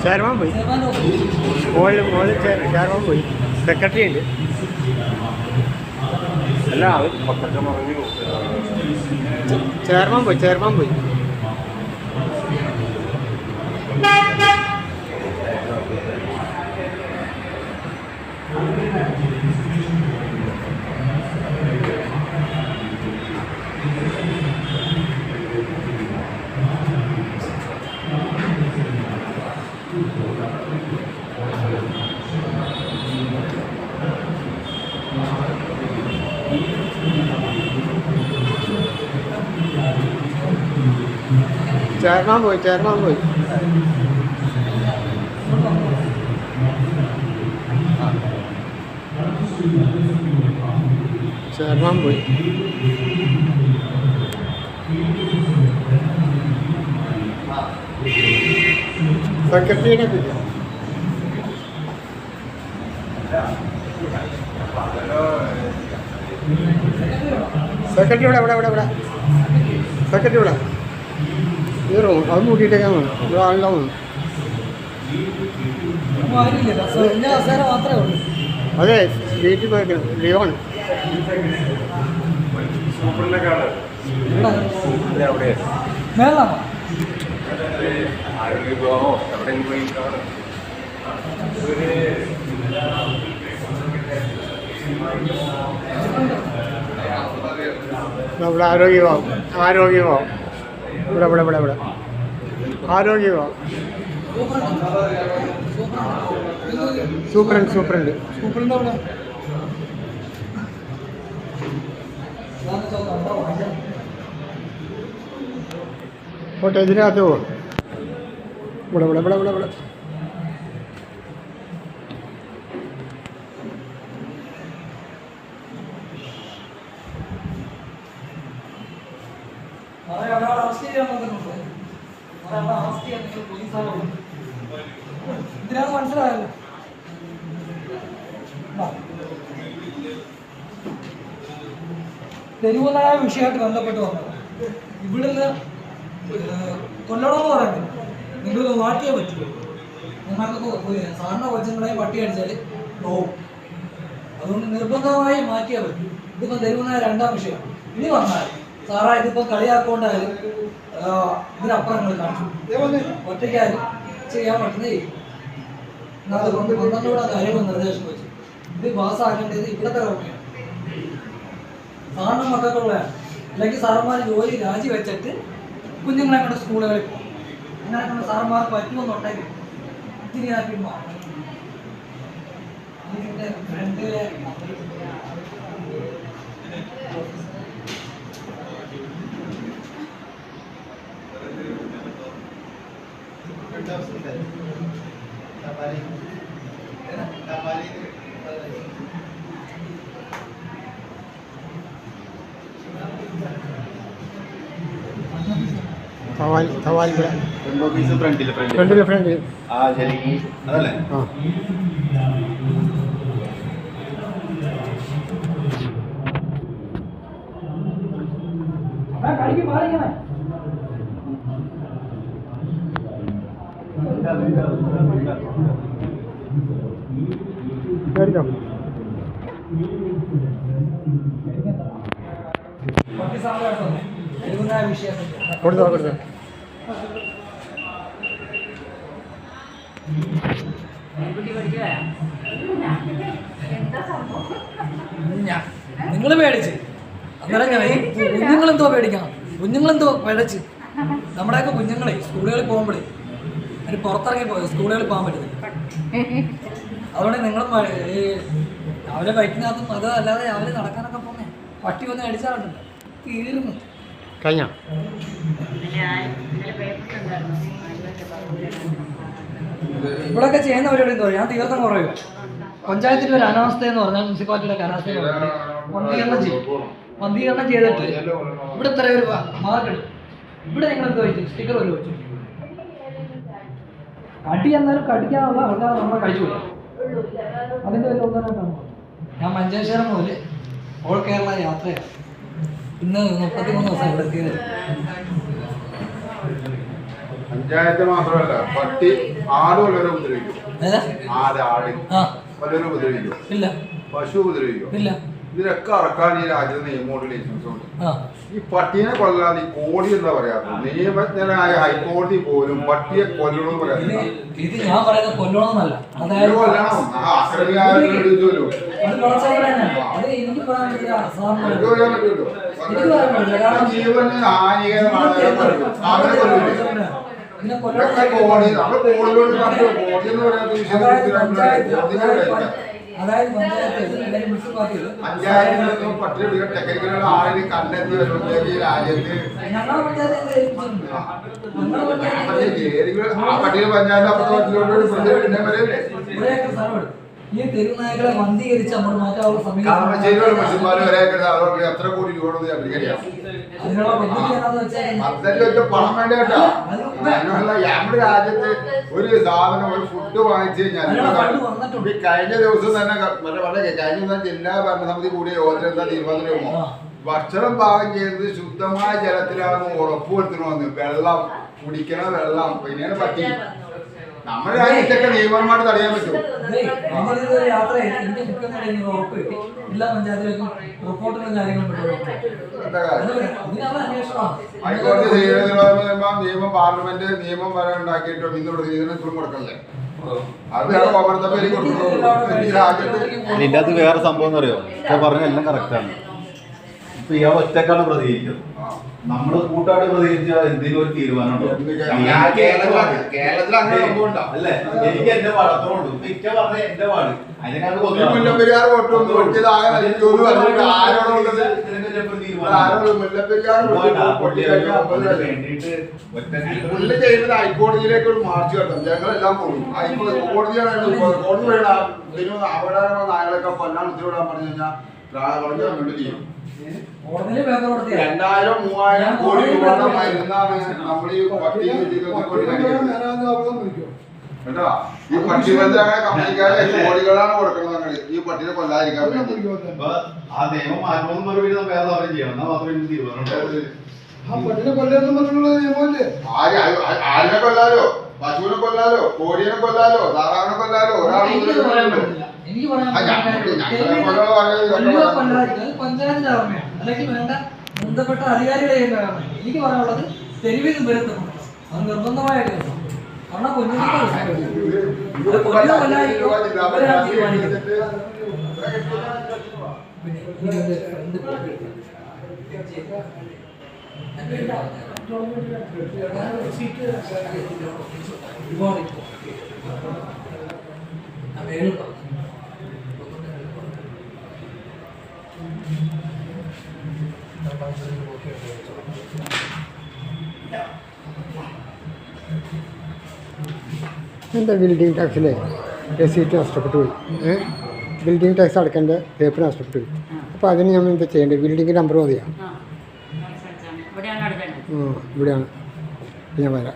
Chairman പോയി, മോളിൽ chairman പോയി, സെക്രട്ടറി ഉണ്ട്. അല്ല ചെയർമാൻ പോയി. ചെയർമാൻ പോയി. സെക്രട്ടറിയുടെ പേര് സെക്രട്ടറി ഇവിടെ സെക്രട്ടറി ഇവിടെ ഈ റൂം അത് കൂട്ടിയിട്ടേക്കാൻ വേണം. ഇവിടെ ആളുണ്ടാവും. അതെ, വീട്ടിൽ പോയി ലീവാണ്. നമ്മുടെ ആരോഗ്യമാവും ഇവിടെ ആരോഗ്യമാവും. സൂപ്രണ്ട് പോട്ടെ, ഇതിനകത്ത് പോവാം. ഇവിടെ ഇതിനാണ് മനസ്സിലായല്ലോ. തെരുവുനായ വിഷയമായിട്ട് ബന്ധപ്പെട്ട് വന്നത് ഇവിടുന്ന് കൊല്ലണമെന്ന് പറയുന്നത് നിങ്ങൾ മാറ്റിയേ പറ്റുള്ളൂ. നിങ്ങൾക്ക് സാധാരണ കൊച്ചുങ്ങളെയും പട്ടി അടിച്ചാൽ പോവും. അതുകൊണ്ട് നിർബന്ധമായി മാറ്റിയേ പറ്റൂ. ഇതിപ്പോൾ തെരുവുനായ രണ്ടാം വിഷയമാണ്. ഇനി വന്നാൽ സാറാ ഇതിപ്പോൾ കളിയാക്കൊണ്ടായാലും ഇതിനപ്പുറം നിങ്ങൾ കാണിച്ചു ഒറ്റയ്ക്കായാലും ചെയ്യാൻ പറ്റുന്നേ. അതുകൊണ്ട് പന്ത്രണ്ടോടെ കാര്യങ്ങൾ നിർദ്ദേശം വെച്ചു. ഇത് പാസ്സാക്കേണ്ടത് ഇവിടുത്തെ കർമ്മയാണ്, സാറിന് മക്കൾക്കുള്ളതാണ്. അല്ലെങ്കിൽ സാറന്മാർ ജോലി രാജിവെച്ചിട്ട് കുഞ്ഞുങ്ങളെ കൊണ്ട് സ്കൂളുകളിൽ പോകും. അങ്ങനെ കൊണ്ട് സാറന്മാർക്ക് പറ്റുമെന്നുണ്ടെങ്കിൽ ഇത്തിരി ആക്കി മാറും. ഇതിൻ്റെ ഫ്രണ്ടിലെ ഫ്രണ്ടിൽ അതല്ലേ. ബാക്കി സാധനം തെരുവുനായ വിഷയം കൊടുത്തോ നിങ്ങൾ പേടിച്ച് അന്നേരം ഞാൻ കുഞ്ഞുങ്ങളെന്തോ പേടിക്കണം, കുഞ്ഞുങ്ങളെന്തോ പിഴച്ച്. നമ്മുടെയൊക്കെ കുഞ്ഞുങ്ങളെ സ്കൂളുകളിൽ പോകുമ്പോഴേ അതിന് പുറത്തിറങ്ങി സ്കൂളുകളിൽ പോകാൻ പറ്റുന്നില്ല. അതുകൊണ്ട് നിങ്ങളും ഈ രാവിലെ ബൈക്കിനകത്തും അത് അല്ലാതെ രാവിലെ നടക്കാനൊക്കെ പോകുന്നേ പട്ടി വന്ന് അടിച്ചാറുണ്ടല്ലോ തീർന്നു കഴിഞ്ഞ ഇവിടെയൊക്കെ ചെയ്യുന്ന പരിപാടി എന്തോ ഞാൻ തീർത്ഥം കുറയുക. പഞ്ചായത്തിൻ്റെ ഒരു അനാവസ്ഥ എന്ന് പറഞ്ഞാൽ മുനിസിപ്പാലിറ്റിയുടെ അനാവസ്ഥ എന്ന് പറഞ്ഞാൽ വന്ധീകരണം ചെയ്തിട്ട് ഇവിടെ ഇത്ര ഒരു മാർക്കെടുക്കും. ഇവിടെ നിങ്ങൾ എന്തോ വെച്ചു സ്റ്റിക്കർ വല്ലതും വെച്ചു. കടി എന്നാലും കടിക്കാനുള്ള ആൾക്കാർ നമ്മളെ കഴിച്ചു കൊടുക്കും. അതിൻ്റെ ഒരു ഒന്നായിട്ടാണ് ഞാൻ മഞ്ചേശ്വരം മുതൽ ഓൾ കേരള യാത്രയാണ്. ഇന്ന് 33 ദിവസം ഇവിടെ എത്തിയത്. പഞ്ചായത്ത് മാത്രമല്ല പട്ടി ആട് വളരെ ഉപദ്രവിക്കും. ആട് വളരെ ഉപദ്രവിക്കും. ഇല്ല. പശു ഉപദ്രവിക്കും. ഇല്ല. ഇതിനൊക്കെ അറക്കാൻ ഈ രാജ്യത്ത് നിയമോട് ലൈസൻസ് ഉണ്ട്. ഈ പട്ടീനെ കൊല്ലാൻ ഈ കോടതി എന്താ പറയാറ്? നിയമജ്ഞനായ ഹൈക്കോടതി പോലും പട്ടിയെ കൊല്ലണമെന്ന് പറയാറില്ല. ഇത് ഞാൻ പറയുന്നത് കൊല്ലണമെന്നല്ല, അതായത് കൊല്ലണം. ജീവന് ഹാനികരമാണ്. അവരെ കൊല്ലില്ല. കോടതി നമ്മൾ കോടതിയോട് കോടതി എന്ന് പറയുന്നത് അതായത് പഞ്ചായത്ത് പഞ്ചായത്തിലൊന്നും പട്ടി ടെക്നിക്കലുള്ള ആളിന് കണ്ടെത്തി വരുമ്പോഴത്തേക്ക് ഈ രാജ്യത്ത് ആ പട്ടിയുടെ പഞ്ചായത്ത് അപ്പുറത്തോട്ട് ഈ തെരുവുനായകളെ വന്ധീകരിച്ച് നമ്മൾ മാറ്റാനുള്ള സമീപനം എത്ര കോടി രൂപ അതിനുള്ള പദ്ധതി എന്താണെന്ന് വെച്ചാൽ പണം വേണ്ട കേട്ടോ. നമ്മുടെ രാജ്യത്ത് ഒരു സാധനം ഒരു ഫുഡ് വാങ്ങിച്ചു കഴിഞ്ഞാൽ കഴിഞ്ഞ ദിവസം തന്നെ കഴിഞ്ഞ ജില്ലാ ഭരണസമിതി കൂടിയ യോജന എന്താ തീരുമാനം? ഭക്ഷണം പാകം ചെയ്തത് ശുദ്ധമായ ജലത്തിലാണെന്ന് ഉറപ്പുവരുത്തണമെന്ന്. വെള്ളം കുടിക്കണ വെള്ളം പിന്നെയാണ് പറ്റി. നമ്മുടെ രാജ്യത്തൊക്കെ നിയമന്മാർ തടയാൻ പറ്റും. യാത്ര എനിക്ക് ഉറപ്പ് കിട്ടി എല്ലാ പഞ്ചായത്തിലേക്കും റിപ്പോർട്ടുകളും കാര്യങ്ങളും ഹൈക്കോടതി നിയമം പാർലമെന്റ് നിയമം വരെ ഉണ്ടാക്കിയിട്ടും ഇന്ന് പ്രതിനിധിത്വം കൊടുക്കണ്ടേ? അത് ഇതിൻ്റെ അത് വേറെ സംഭവം എന്ന് അറിയോ? ഇപ്പൊ പറഞ്ഞ എല്ലാം കറക്റ്റാണ്. ഇപ്പൊ ഇയാൾ ഒറ്റക്കാണ് പ്രതികരിക്കുന്നത്. നമ്മള് കൂട്ടായിട്ട് പ്രതികരിച്ചാൽ എന്തെങ്കിലും ഒരു തീരുമാനമുണ്ടോ? അല്ലേ? എനിക്ക് എന്റെ പാടത്തോണ്ട് മിക്ക പറഞ്ഞ എന്റെ പാട് അതിനെക്കാട്ട് ഹൈക്കോടതിയിലേക്ക് ഒരു മാർച്ച് കിട്ടും. ഞങ്ങളെല്ലാം പോകും. കോടതിയാണ് കോടതി വേണം അപകടകരമായ നായകളൊക്കെ കൊല്ലാൻ ഉത്തരവിടാൻ പറഞ്ഞു കഴിഞ്ഞാൽ വേണ്ടി ചെയ്യും. 2000-3000 കോടി രൂപയുടെ മരുന്നാണ് നമ്മൾ ഈ പട്ടി കേട്ടോ. ഈ പക്ഷിബന്ധമായ കമ്പനിക്കാരെ കോടികളാണ് കൊടുക്കുന്നത് ഈ പട്ടിനെ കൊല്ലാതിരിക്കാൻ വേണ്ടി. ആ നിയമം മാറ്റണമെന്ന് പറയുന്നത് വേറെ സമയം ചെയ്യണം. എന്നാൽ മാത്രമേ തീരുമാനം ആടിനെ കൊല്ലാലോ, പശുവിനെ കൊല്ലാലോ, കോഴിയെ കൊല്ലാലോ, താറാവിനെ കൊല്ലാലോ, പഞ്ചായത്തിന്റെ ഓർമ്മയാണ്. അല്ലെങ്കിൽ വേണ്ട ബന്ധപ്പെട്ട അധികാരികളെ എനിക്ക് പറയാനുള്ളത് തെരുവിൽ വരുത്തുന്നു. അത് നിർബന്ധമായ കേസാണ്. കാരണം കുഞ്ഞുങ്ങൾക്ക് എൻ്റെ ബിൽഡിംഗ് ടാക്സിലെ രസീറ്റ് നഷ്ടപ്പെട്ടു പോയി. ബിൽഡിംഗ് ടാക്സ് അടക്കേണ്ട പേപ്പർ നഷ്ടപ്പെട്ടു പോയി. അപ്പോൾ അതിന് നമ്മൾ എന്താ ചെയ്യേണ്ടത്? ബിൽഡിംഗ് നമ്പർ മതിയാണ്. ഇവിടെയാണ്. ഞാൻ വരാം.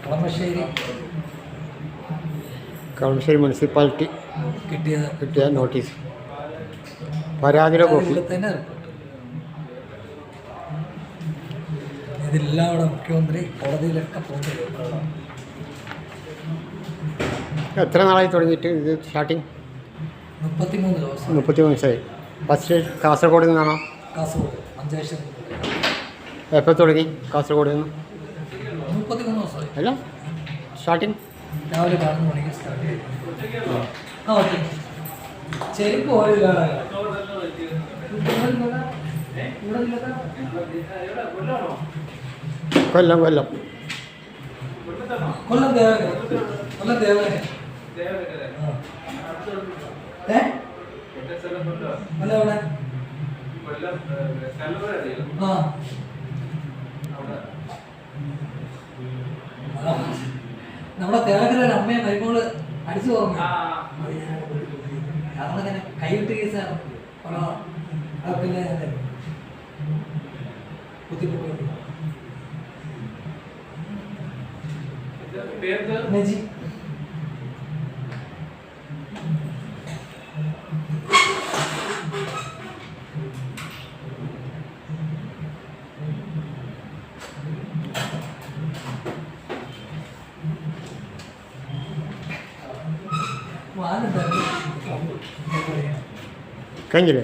കളമശ്ശേരി കളമശ്ശേരി മുനിസിപ്പാലിറ്റി കിട്ടിയ നോട്ടീസ് പരാതിയുടെ കോപ്പി. ഇവിടെ തന്നെ റിപ്പോർട്ട്. ഇതെല്ലാം അവിടെ മുഖ്യമന്ത്രി കോടതിയിലൊക്കെ പോകുന്നത്. എത്ര നാളായി തുടങ്ങിയിട്ട് ഇത് സ്റ്റാർട്ടിങ്? 33 ദിവസം. 33 ദിവസമായി. ഫസ്റ്റ് കാസർഗോഡ് നിന്നാണോ? കാസർഗോഡ് മഞ്ചേശ്വരം. എപ്പോൾ തുടങ്ങി കാസർഗോഡ് നിന്ന്? 33 ദിവസമായി. അല്ല സ്റ്റാർട്ടിങ് രാവിലെ 11 മണിക്ക് സ്റ്റാർട്ട് ചെയ്തു. ആ ഓക്കെ. ചെരുപ്പ് പോലില്ല. കൊല്ലം കൊല്ലം ദേവകര. കൊല്ലം ദേവകര. അല്ല എവിടെ? ആ നമ്മുടെ ദേവകര ഒരു അമ്മയെ മരുമോള് അടിച്ചു തുറന്നു. അതങ്ങനെ കൈവിട്ട് കേസാണ്. പിന്നെ ബുദ്ധിമുട്ടുണ്ട്. നജി കഴിഞ്ഞില്ലേ?